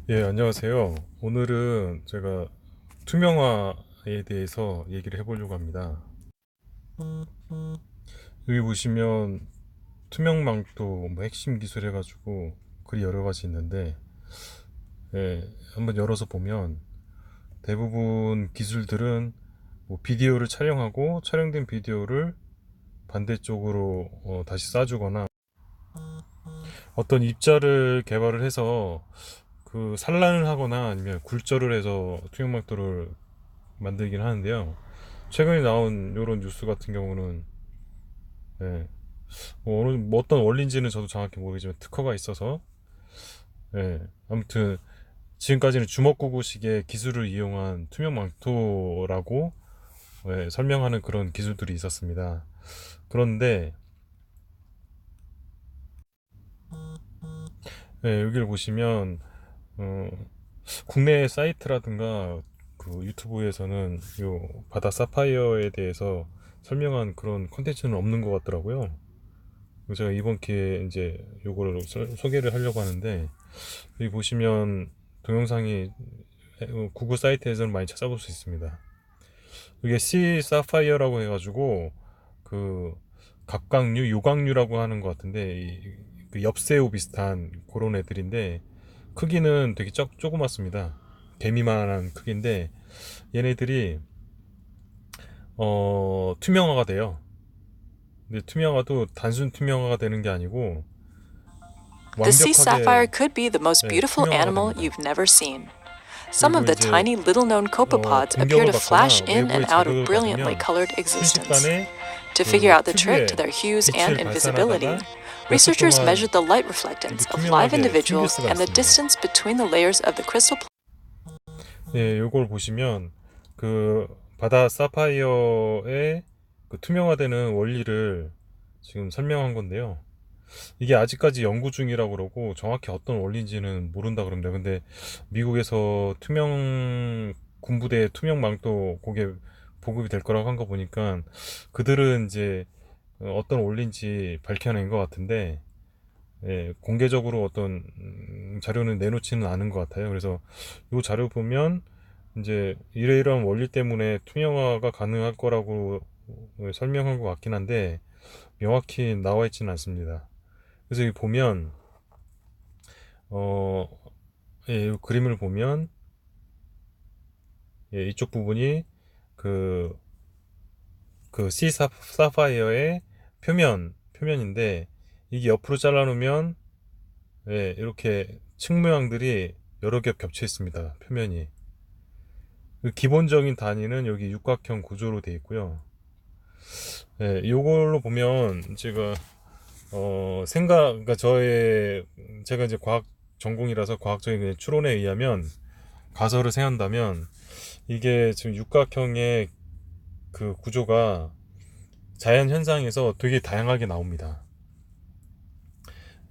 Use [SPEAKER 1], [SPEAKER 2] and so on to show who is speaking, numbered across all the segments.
[SPEAKER 1] 예, 안녕하세요. 오늘은 제가 투명화에 대해서 얘기를 해보려고 합니다. 여기 보시면 투명망토 뭐 핵심 기술 해가지고 글이 여러 가지 있는데, 예, 한번 열어서 보면 대부분 기술들은 뭐 비디오를 촬영하고 촬영된 비디오를 반대쪽으로 다시 쏴주거나 어떤 입자를 개발을 해서 그 산란을 하거나 아니면 굴절을 해서 투명망토를 만들긴 하는데요. 최근에 나온 이런 뉴스 같은 경우는 예, 뭐 어떤 원리인지는 저도 정확히 모르겠지만 특허가 있어서 예, 아무튼 지금까지는 주먹구구식의 기술을 이용한 투명 망토라고 설명하는 그런 기술들이 있었습니다. 그런데 여기를 보시면 어, 국내 사이트라든가 그 유튜브에서는 요 바다 사파이어에 대해서 설명한 그런 컨텐츠는 없는 것 같더라고요. 제가 이번 기회에 이제 요거를 소개를 하려고 하는데, 여기 보시면 동영상이 구글 사이트에서는 많이 찾아볼 수 있습니다. 이게 씨 사파이어라고 해가지고 그 갑각류, 요각류라고 하는 것 같은데 그 엽새우 비슷한 그런 애들인데 크기는 되게 조그맣습니다. 개미만한 크기인데 얘네들이 투명화가 돼요. 근데 투명화도 단순 투명화가 되는 게 아니고
[SPEAKER 2] The sea sapphire
[SPEAKER 1] 완벽하게
[SPEAKER 2] could be the most beautiful
[SPEAKER 1] 투명화가
[SPEAKER 2] animal
[SPEAKER 1] 됩니다.
[SPEAKER 2] you've never seen. Some
[SPEAKER 1] 그리고
[SPEAKER 2] of the
[SPEAKER 1] 이제
[SPEAKER 2] tiny little known copepods appear
[SPEAKER 1] 공격을
[SPEAKER 2] to flash
[SPEAKER 1] 받거나
[SPEAKER 2] in and
[SPEAKER 1] 외부의
[SPEAKER 2] out of
[SPEAKER 1] 자극을
[SPEAKER 2] brilliantly
[SPEAKER 1] 받으면
[SPEAKER 2] colored existence.
[SPEAKER 1] 순식간에
[SPEAKER 2] To figure
[SPEAKER 1] 그
[SPEAKER 2] out the trick to
[SPEAKER 1] 특유의
[SPEAKER 2] their hues and
[SPEAKER 1] 빛을
[SPEAKER 2] invisibility,
[SPEAKER 1] 발산하다가 몇 초
[SPEAKER 2] researchers
[SPEAKER 1] 동안
[SPEAKER 2] measured the light
[SPEAKER 1] 이렇게
[SPEAKER 2] reflectance of live
[SPEAKER 1] 투명하게 숨길
[SPEAKER 2] individuals
[SPEAKER 1] 수가
[SPEAKER 2] and the
[SPEAKER 1] 있습니다.
[SPEAKER 2] distance between the layers of the crystal.
[SPEAKER 1] 예, 요걸 보시면 그 바다 사파이어의 그 투명화되는 원리를 지금 설명한 건데요. 이게 아직까지 연구 중이라고 그러고 정확히 어떤 원리인지는 모른다 그럽니다. 근데 미국에서 투명 군부대 투명 망토 그게 보급이 될 거라고 한 거 보니까 그들은 이제 어떤 원리인지 밝혀낸 것 같은데 공개적으로 어떤 자료는 내놓지는 않은 것 같아요. 그래서 이 자료 보면 이제 이러이러한 원리 때문에 투명화가 가능할 거라고 설명한 것 같긴 한데 명확히 나와 있지는 않습니다. 그래서 여기 보면 어, 이 그림을 보면 이쪽 부분이 그, 그 사파이어의 표면인데 이게 옆으로 잘라놓으면 이렇게 층 모양들이 여러 겹 겹쳐 있습니다. 표면이. 그 기본적인 단위는 여기 육각형 구조로 되어 있고요. 이걸로 보면 제가 그러니까 제가 이제 과학 전공이라서 과학적인 추론에 의하면 가설을 세운다면 이게 지금 육각형의 그 구조가 자연 현상에서 되게 다양하게 나옵니다.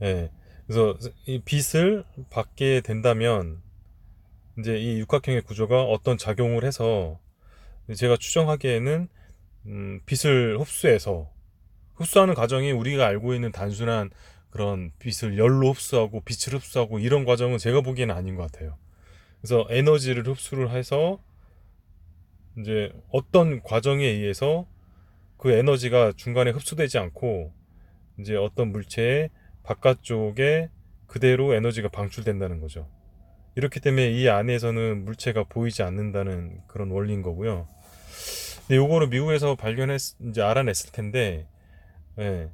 [SPEAKER 1] 예. 그래서 이 빛을 받게 된다면 이제 이 육각형의 구조가 어떤 작용을 해서 제가 추정하기에는 빛을 흡수하는 과정이 우리가 알고 있는 단순한 그런 빛을 열로 흡수하고 빛을 흡수하고 이런 과정은 제가 보기에는 아닌 것 같아요. 그래서 에너지를 흡수를 해서 이제 어떤 과정에 의해서 그 에너지가 중간에 흡수되지 않고 이제 어떤 물체의 바깥쪽에 그대로 에너지가 방출된다는 거죠. 이렇기 때문에 이 안에서는 물체가 보이지 않는다는 그런 원리인 거고요. 근데 요거를 미국에서 이제 알아냈을 텐데, 예,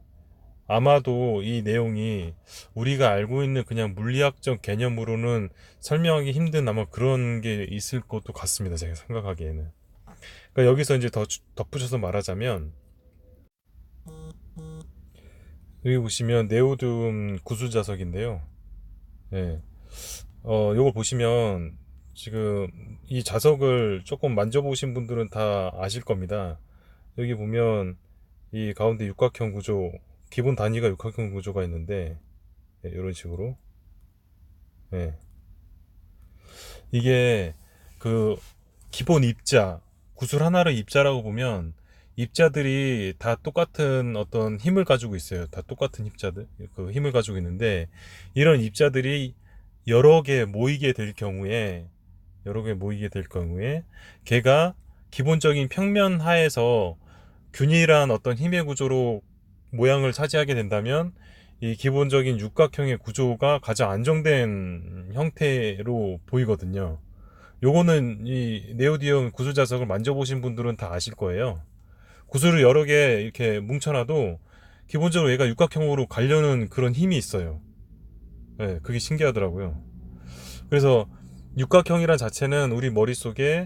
[SPEAKER 1] 아마도 이 내용이 우리가 알고 있는 그냥 물리학적 개념으로는 설명하기 힘든 아마 그런 게 있을 것도 같습니다. 제가 생각하기에는. 그러니까 여기서 이제 더 덧붙여서 말하자면, 여기 보시면 네오듐 구슬 자석인데요. 예. 요걸 보시면 지금 이 자석을 조금 만져보신 분들은 다 아실 겁니다. 여기 보면 이 가운데 육각형 구조, 기본 단위가 육각형 구조가 있는데 이런 식으로 예. 이게 그 기본 입자, 구슬 하나를 입자라고 보면 입자들이 다 똑같은 어떤 힘을 가지고 있어요. 다 똑같은 입자들, 그 힘을 가지고 있는데 이런 입자들이 여러 개 모이게 될 경우에 걔가 기본적인 평면 하에서 균일한 어떤 힘의 구조로 모양을 차지하게 된다면 이 기본적인 육각형의 구조가 가장 안정된 형태로 보이거든요. 요거는 이 네오디움 구조 자석을 만져보신 분들은 다 아실 거예요. 구슬을 여러 개 이렇게 뭉쳐놔도 기본적으로 얘가 육각형으로 가려는 그런 힘이 있어요. 네, 그게 신기하더라고요. 그래서 육각형이란 자체는 우리 머릿속에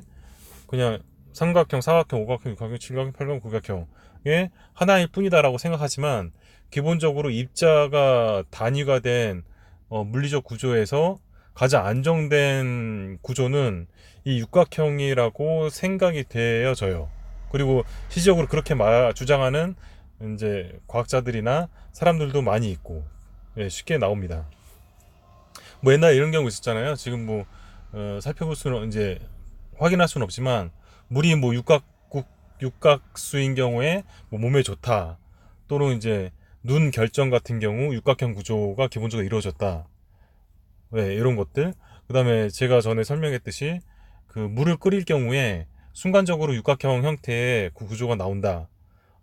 [SPEAKER 1] 그냥 삼각형, 사각형, 오각형, 육각형, 칠각형, 팔각형, 구각형의 하나일 뿐이다라고 생각하지만 기본적으로 입자가 단위가 된 물리적 구조에서 가장 안정된 구조는 이 육각형이라고 생각이 되어져요. 그리고 실질적으로 그렇게 주장하는 이제 과학자들이나 사람들도 많이 있고 예, 쉽게 나옵니다. 뭐 옛날에 이런 경우 있었잖아요. 지금 뭐 살펴볼 수는 이제 확인할 수는 없지만 물이 뭐 육각수인 경우에 뭐 몸에 좋다. 또는 이제 눈 결정 같은 경우 육각형 구조가 기본적으로 이루어졌다. 네, 이런 것들. 그다음에 제가 전에 설명했듯이 그 물을 끓일 경우에 순간적으로 육각형 형태의 그 구조가 나온다.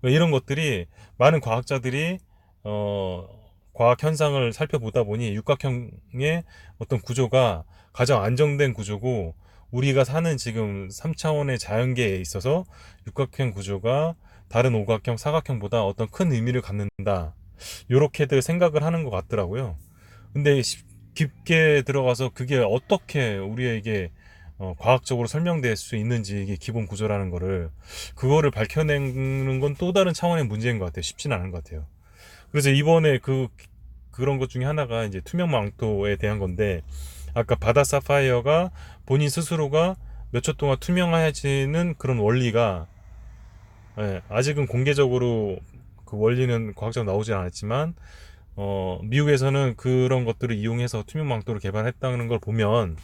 [SPEAKER 1] 이런 것들이 많은 과학자들이 어, 과학 현상을 살펴보다 보니 육각형의 어떤 구조가 가장 안정된 구조고 우리가 사는 지금 3차원의 자연계에 있어서 육각형 구조가 다른 오각형, 사각형보다 어떤 큰 의미를 갖는다. 요렇게들 생각을 하는 것 같더라고요. 근데 깊게 들어가서 그게 어떻게 우리에게 과학적으로 설명될 수 있는지 이게 기본 구조라는 거를 그거를 밝혀내는 건 또 다른 차원의 문제인 것 같아요. 쉽지는 않은 것 같아요. 그래서 이번에 그런 것 중에 하나가 이제 투명 망토에 대한 건데 아까 바다 사파이어가 본인 스스로가 몇 초 동안 투명해지는 그런 원리가 예, 아직은 공개적으로 그 원리는 과학적으로 나오진 않았지만 미국에서는 그런 것들을 이용해서 투명 망토를 개발했다는 걸 보면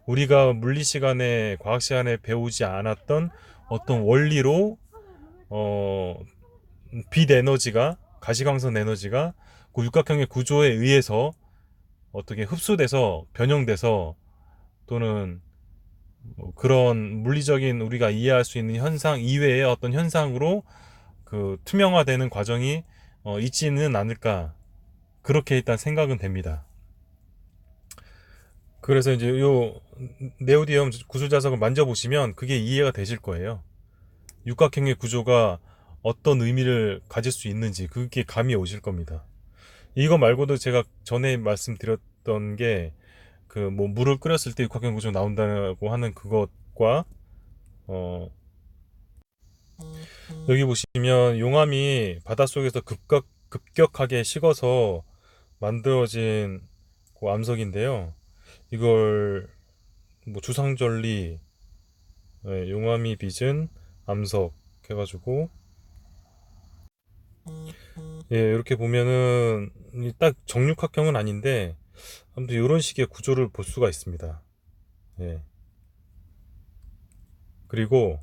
[SPEAKER 1] 우리가 물리 시간에 과학 시간에 배우지 않았던 어떤 원리로 어, 빛 에너지가 가시광선 에너지가 그 육각형의 구조에 의해서 어떻게 흡수돼서 변형돼서 또는 뭐 그런 물리적인 우리가 이해할 수 있는 현상 이외의 어떤 현상으로 그 투명화되는 과정이 있지는 않을까 그렇게 일단 생각은 됩니다. 그래서 이제 요 네오디움 구조 자석을 만져보시면 그게 이해가 되실 거예요. 육각형의 구조가 어떤 의미를 가질 수 있는지 그게 감이 오실 겁니다. 이거 말고도 제가 전에 말씀드렸던 게 그 뭐 물을 끓였을 때 육각형 구조 나온다고 하는 그것과 어 여기 보시면 용암이 바닷속에서 급격하게 식어서 만들어진 그 암석인데요. 이걸 뭐 주상절리 용암이 빚은 암석 해가지고 예 이렇게 보면은 딱 정육각형은 아닌데 아무튼 이런 식의 구조를 볼 수가 있습니다. 예. 그리고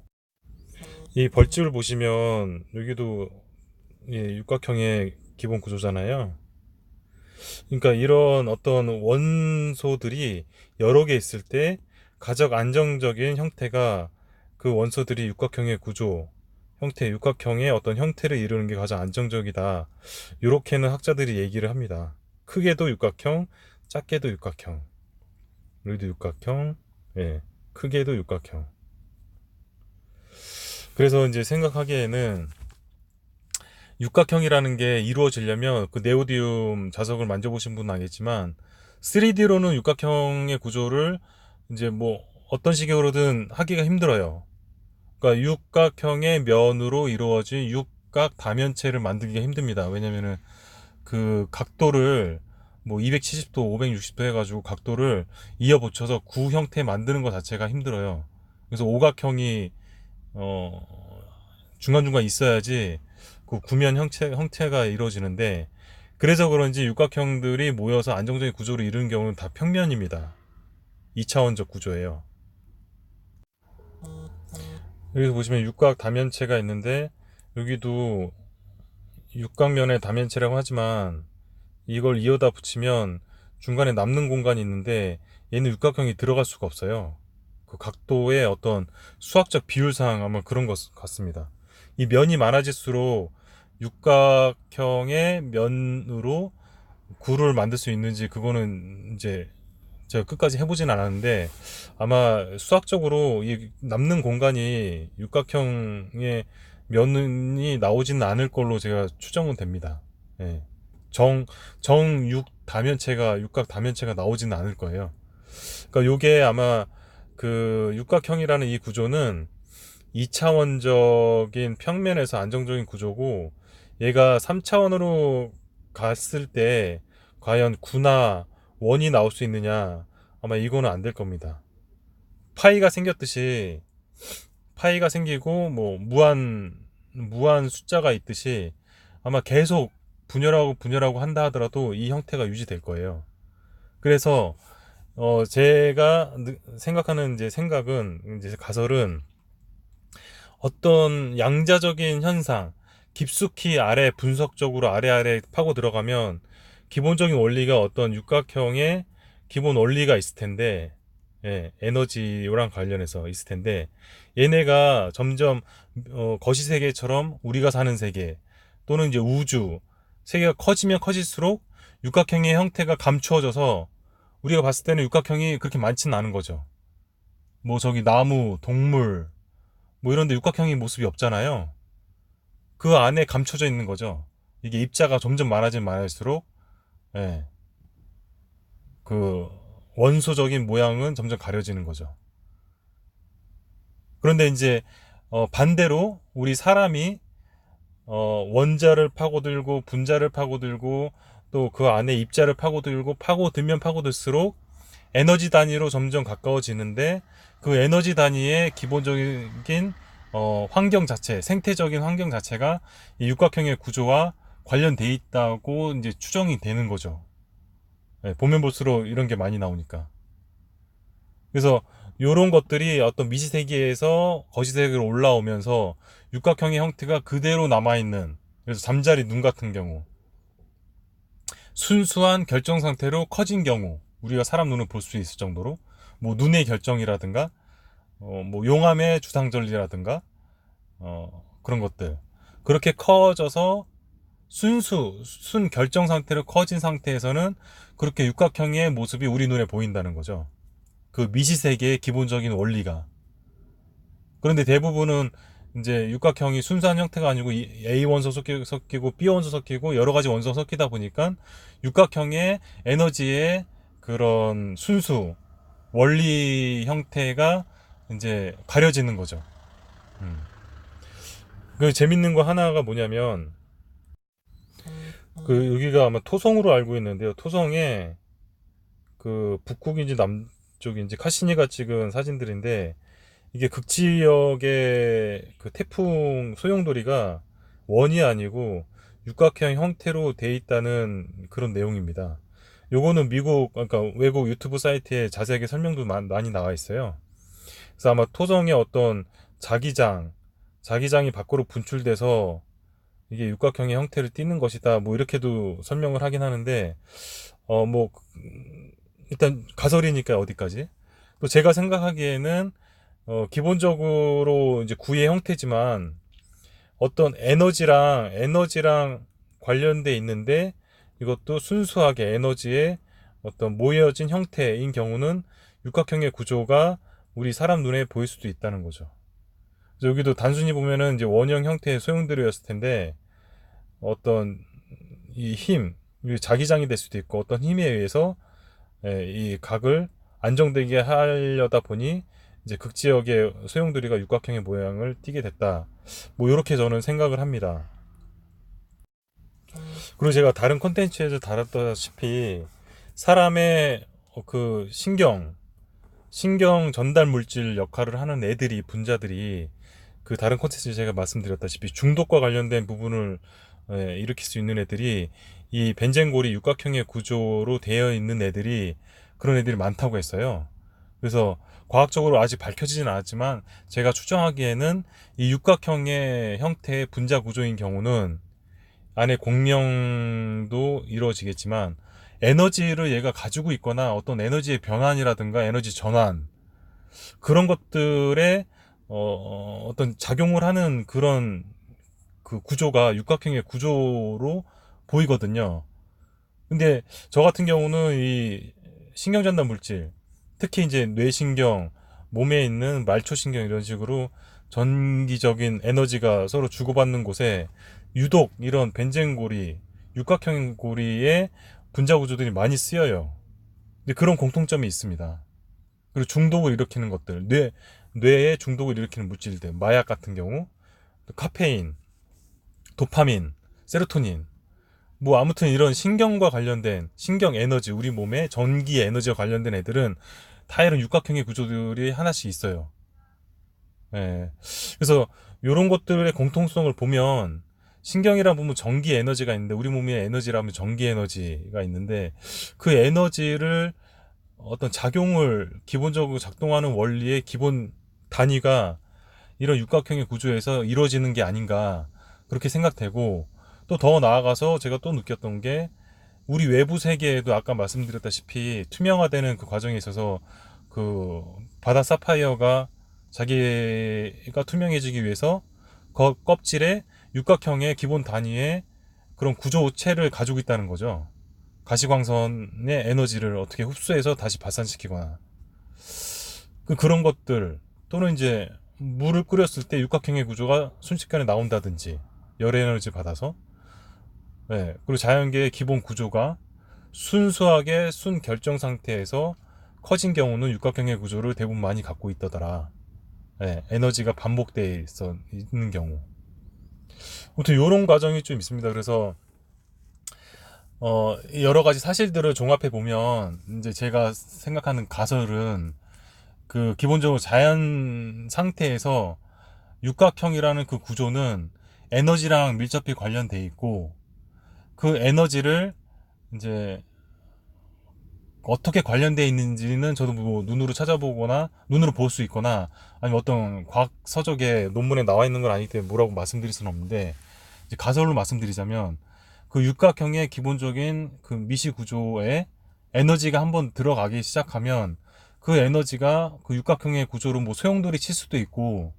[SPEAKER 1] 이 벌집을 보시면 여기도 예, 육각형의 기본 구조잖아요. 그러니까 이런 어떤 원소들이 여러 개 있을 때 가장 안정적인 형태가 그 원소들이 육각형의 구조, 육각형의 어떤 형태를 이루는 게 가장 안정적이다. 이렇게는 학자들이 얘기를 합니다. 크게도 육각형, 작게도 육각형, 여기도 육각형, 예, 크게도 육각형. 그래서 이제 생각하기에는 육각형이라는 게 이루어지려면 그 네오디움 자석을 만져보신 분은 알겠지만 3D로는 육각형의 구조를 이제 뭐 어떤 식으로든 하기가 힘들어요. 그러니까 육각형의 면으로 이루어진 육각 다면체를 만들기가 힘듭니다. 왜냐면은 그 각도를 뭐 270도, 560도 해가지고 각도를 이어 붙여서 구 형태 만드는 것 자체가 힘들어요. 그래서 오각형이 중간중간 있어야지 그 구면 형태가 이루어지는데 그래서 그런지 육각형들이 모여서 안정적인 구조를 이루는 경우는 다 평면입니다. 2차원적 구조예요. 여기서 보시면 육각 다면체가 있는데 여기도 육각면의 다면체라고 하지만 이걸 이어다 붙이면 중간에 남는 공간이 있는데 얘는 육각형이 들어갈 수가 없어요. 그 각도의 어떤 수학적 비율상 아마 그런 것 같습니다. 이 면이 많아질수록 육각형의 면으로 구를 만들 수 있는지 그거는 이제 제가 끝까지 해보진 않았는데 아마 수학적으로 이 남는 공간이 육각형의 면이 나오지는 않을 걸로 제가 추정은 됩니다. 예. 정육 다면체가 육각 다면체가 나오지는 않을 거예요. 그러니까 요게 아마 그 육각형이라는 이 구조는 2차원적인 평면에서 안정적인 구조고 얘가 3차원으로 갔을 때 과연 구나 원이 나올 수 있느냐 아마 이거는 안 될 겁니다. 파이가 생겼듯이 파이가 생기고 뭐 무한 숫자가 있듯이 아마 계속 분열하고 한다 하더라도 이 형태가 유지될 거예요. 그래서 제가 생각하는 이제 생각은 이제 가설은 어떤 양자적인 현상, 깊숙이 아래 분석적으로 아래 파고 들어가면 기본적인 원리가 어떤 육각형의 기본 원리가 있을 텐데, 예, 에너지랑 관련해서 있을 텐데, 얘네가 점점 거시세계처럼 우리가 사는 세계 또는 이제 우주 세계가 커지면 커질수록 육각형의 형태가 감추어져서 우리가 봤을 때는 육각형이 그렇게 많지는 않은 거죠. 뭐 저기 나무, 동물 뭐 이런데 육각형의 모습이 없잖아요. 그 안에 감춰져 있는 거죠. 이게 입자가 점점 많아지면 많아질수록 예, 그 원소적인 모양은 점점 가려지는 거죠. 그런데 이제 반대로 우리 사람이 원자를 파고들고 분자를 파고들고 또 그 안에 입자를 파고들고 파고들면 파고들수록 에너지 단위로 점점 가까워지는데 그 에너지 단위의 기본적인 환경 자체, 생태적인 환경 자체가 이 육각형의 구조와 관련돼 있다고 이제 추정이 되는 거죠. 예, 보면 볼수록 이런 게 많이 나오니까. 그래서 이런 것들이 어떤 미지세계에서 거시세계로 올라오면서 육각형의 형태가 그대로 남아있는, 그래서 잠자리 눈 같은 경우, 순수한 결정 상태로 커진 경우, 우리가 사람 눈을 볼 수 있을 정도로 뭐 눈의 결정이라든가 뭐 용암의 주상절리라든가 그런 것들 그렇게 커져서 순 결정 상태로 커진 상태에서는 그렇게 육각형의 모습이 우리 눈에 보인다는 거죠. 그 미시세계의 기본적인 원리가. 그런데 대부분은 이제 육각형이 순수한 형태가 아니고 A 원소 섞이고 B 원소 섞이고 여러 가지 원소가 섞이다 보니까 육각형의 에너지의 그런 순수 원리 형태가 이제 가려지는 거죠. 음. 그 재밌는 거 하나가 뭐냐면 그 여기가 아마 토성으로 알고 있는데요. 토성에 그 북극인지 남쪽인지 카시니가 찍은 사진들인데 이게 극지역의 그 태풍 소용돌이가 원이 아니고 육각형 형태로 돼 있다는 그런 내용입니다. 요거는 미국 그러니까 외국 유튜브 사이트에 자세하게 설명도 많이 나와 있어요. 그래서 아마 토성의 어떤 자기장이 밖으로 분출돼서 이게 육각형의 형태를 띠는 것이다. 뭐 이렇게도 설명을 하긴 하는데 뭐 일단 가설이니까 어디까지. 또 제가 생각하기에는 기본적으로 이제 구의 형태지만 어떤 에너지랑 관련돼 있는데 이것도 순수하게 에너지의 어떤 모여진 형태인 경우는 육각형의 구조가 우리 사람 눈에 보일 수도 있다는 거죠. 그래서 여기도 단순히 보면은 이제 원형 형태의 소용돌이였을 텐데 어떤 이 힘, 자기장이 될 수도 있고 어떤 힘에 의해서 이 각을 안정되게 하려다 보니 이제 극지역의 소용돌이가 육각형의 모양을 띠게 됐다. 뭐 이렇게 저는 생각을 합니다. 그리고 제가 다른 콘텐츠에서 다뤘다시피 사람의 그 신경 전달 물질 역할을 하는 애들이 분자들이 그 다른 콘텐츠에 제가 말씀드렸다시피 중독과 관련된 부분을 일으킬 수 있는 애들이 이 벤젠골이 육각형의 구조로 되어 있는 애들이 그런 애들이 많다고 했어요. 그래서 과학적으로 아직 밝혀지진 않았지만 제가 추정하기에는 이 육각형의 형태의 분자 구조인 경우는 안에 공명도 이루어지겠지만 에너지를 얘가 가지고 있거나 어떤 에너지의 변환이라든가 에너지 전환 그런 것들에 어떤 작용을 하는 그런 그 구조가 육각형의 구조로 보이거든요. 근데 저 같은 경우는 이 신경전달 물질, 특히 이제 뇌신경, 몸에 있는 말초신경 이런 식으로 전기적인 에너지가 서로 주고받는 곳에 유독 이런 벤젠고리, 육각형 고리의 분자 구조들이 많이 쓰여요. 근데 그런 공통점이 있습니다. 그리고 중독을 일으키는 것들, 뇌에 중독을 일으키는 물질들, 마약 같은 경우, 카페인, 도파민, 세로토닌, 뭐 아무튼 이런 신경과 관련된 신경 에너지, 우리 몸의 전기 에너지와 관련된 애들은 다 이런 육각형의 구조들이 하나씩 있어요. 예. 그래서 이런 것들의 공통성을 보면 신경이라 보면 전기 에너지가 있는데 우리 몸의 에너지라면 전기 에너지가 있는데 그 에너지를 어떤 작용을 기본적으로 작동하는 원리의 기본 단위가 이런 육각형의 구조에서 이루어지는 게 아닌가 그렇게 생각되고 또 더 나아가서 제가 또 느꼈던 게 우리 외부 세계에도 아까 말씀드렸다시피 투명화되는 그 과정에 있어서 그 바다 사파이어가 자기가 투명해지기 위해서 그 껍질에 육각형의 기본 단위의 그런 구조체를 가지고 있다는 거죠. 가시광선의 에너지를 어떻게 흡수해서 다시 발산시키거나 그런 것들 또는 이제 물을 끓였을 때 육각형의 구조가 순식간에 나온다든지 열 에너지 받아서 네, 그리고 자연계의 기본 구조가 순수하게 순 결정 상태에서 커진 경우는 육각형의 구조를 대부분 많이 갖고 있더라. 네, 에너지가 반복되어 있어 있는 경우. 아무튼 이런 과정이 좀 있습니다. 그래서 여러 가지 사실들을 종합해 보면 이제 제가 생각하는 가설은 그 기본적으로 자연 상태에서 육각형이라는 그 구조는 에너지랑 밀접히 관련돼 있고 그 에너지를 이제 어떻게 관련돼 있는지는 저도 뭐 눈으로 찾아보거나 눈으로 볼 수 있거나 아니면 어떤 과학 서적에 논문에 나와 있는 건 아니기 때문에 뭐라고 말씀드릴 수는 없는데 이제 가설로 말씀드리자면 그 육각형의 기본적인 그 미시 구조에 에너지가 한번 들어가기 시작하면 그 에너지가 그 육각형의 구조로 뭐 소용돌이 칠 수도 있고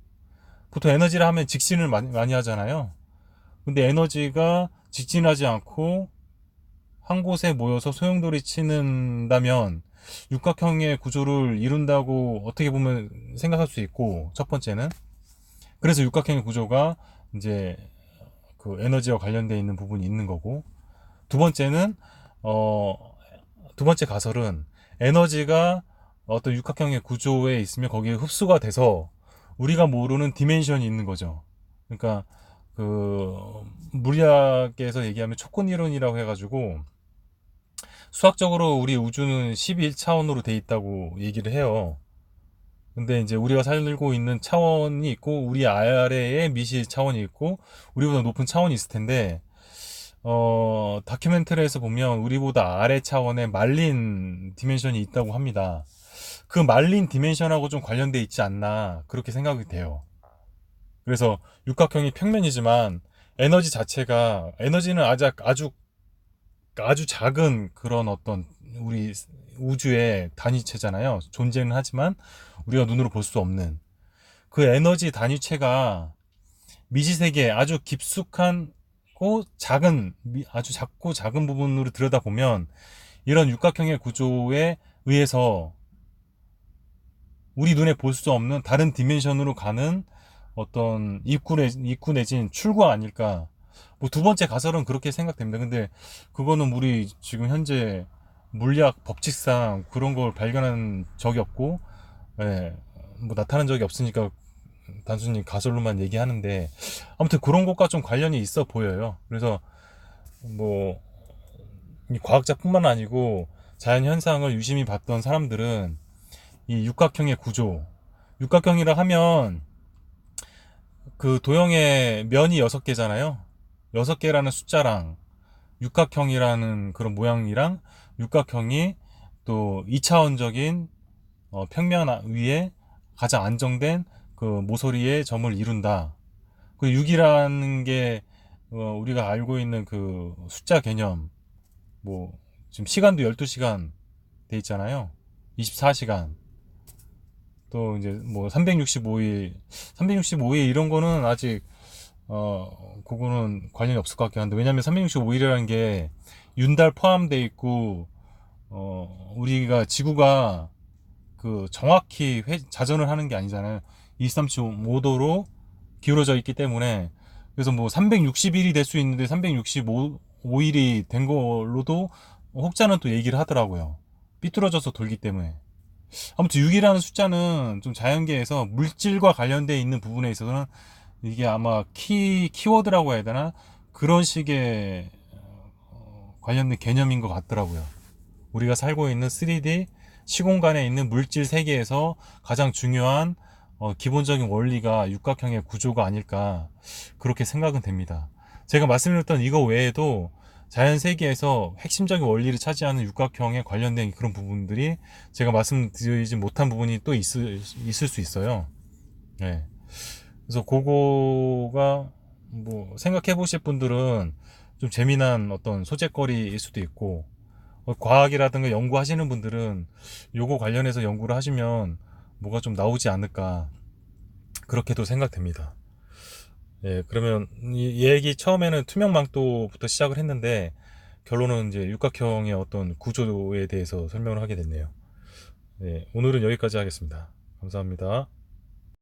[SPEAKER 1] 보통 에너지를 하면 직진을 많이 하잖아요. 근데 에너지가 직진하지 않고 한 곳에 모여서 소용돌이 치는다면 육각형의 구조를 이룬다고 어떻게 보면 생각할 수 있고 첫 번째는 그래서 육각형의 구조가 이제 그 에너지와 관련되어 있는 부분이 있는 거고 두 번째는 두 번째 가설은 에너지가 어떤 육각형의 구조에 있으면 거기에 흡수가 돼서 우리가 모르는 디멘션이 있는 거죠. 그러니까 그 물리학에서 얘기하면 초권 이론이라고 해가지고 수학적으로 우리 우주는 11차원으로 돼 있다고 얘기를 해요. 근데 이제 우리가 살고 있는 차원이 있고 우리 아래에 미시 차원이 있고 우리보다 높은 차원이 있을 텐데 다큐멘터리에서 보면 우리보다 아래 차원에 말린 디멘션이 있다고 합니다. 그 말린 디멘션하고 좀 관련돼 있지 않나 그렇게 생각이 돼요. 그래서 육각형이 평면이지만 에너지 자체가 에너지는 아주 작은 그런 어떤 우리 우주의 단위체잖아요. 존재는 하지만 우리가 눈으로 볼 수 없는 그 에너지 단위체가 미지세계 아주 깊숙한 작은 아주 작고 작은 부분으로 들여다보면 이런 육각형의 구조에 의해서 우리 눈에 볼 수 없는 다른 디멘션으로 가는 어떤 입구 내진 출구 아닐까. 뭐 두 번째 가설은 그렇게 생각됩니다. 근데 그거는 우리 지금 현재 물리학 법칙상 그런 걸 발견한 적이 없고, 예, 뭐 나타난 적이 없으니까 단순히 가설로만 얘기하는데 아무튼 그런 것과 좀 관련이 있어 보여요. 그래서 뭐 이 과학자뿐만 아니고 자연 현상을 유심히 봤던 사람들은 이 육각형의 구조, 육각형이라 하면 그 도형의 면이 6개잖아요. 6개라는 숫자랑 육각형이라는 그런 모양이랑 육각형이 또 2차원적인 평면 위에 가장 안정된 그 모서리의 점을 이룬다. 그 6이라는 게 우리가 알고 있는 그 숫자 개념, 뭐
[SPEAKER 3] 지금 시간도 12시간 돼 있잖아요. 24시간. 또 이제 뭐 365일 이런 거는 아직 그거는 관련이 없을 것 같긴 한데, 왜냐면 365일이라는 게 윤달 포함돼 있고, 우리가 지구가 그 정확히 자전을 하는 게 아니잖아요. 23.5도로 기울어져 있기 때문에, 그래서 뭐 360일이 될 수 있는데 365일이 된 걸로도 혹자는 또 얘기를 하더라고요. 삐뚤어져서 돌기 때문에. 아무튼 6이라는 숫자는 좀 자연계에서 물질과 관련되어 있는 부분에 있어서는 이게 아마 키워드라고 해야 되나? 그런 식의 관련된 개념인 것 같더라고요. 우리가 살고 있는 3D 시공간에 있는 물질 세계에서 가장 중요한 기본적인 원리가 육각형의 구조가 아닐까, 그렇게 생각은 됩니다. 제가 말씀드렸던 이거 외에도 자연 세계에서 핵심적인 원리를 차지하는 육각형에 관련된 그런 부분들이 제가 말씀드리지 못한 부분이 또 있을 수 있어요. 네. 그래서 그거가 뭐 생각해 보실 분들은 좀 재미난 어떤 소재거리일 수도 있고, 과학이라든가 연구하시는 분들은 요거 관련해서 연구를 하시면 뭐가 좀 나오지 않을까, 그렇게도 생각됩니다. 예, 그러면 이 얘기 처음에는 투명망토부터 시작을 했는데 결론은 이제 육각형의 어떤 구조에 대해서 설명을 하게 됐네요. 예, 오늘은 여기까지 하겠습니다. 감사합니다.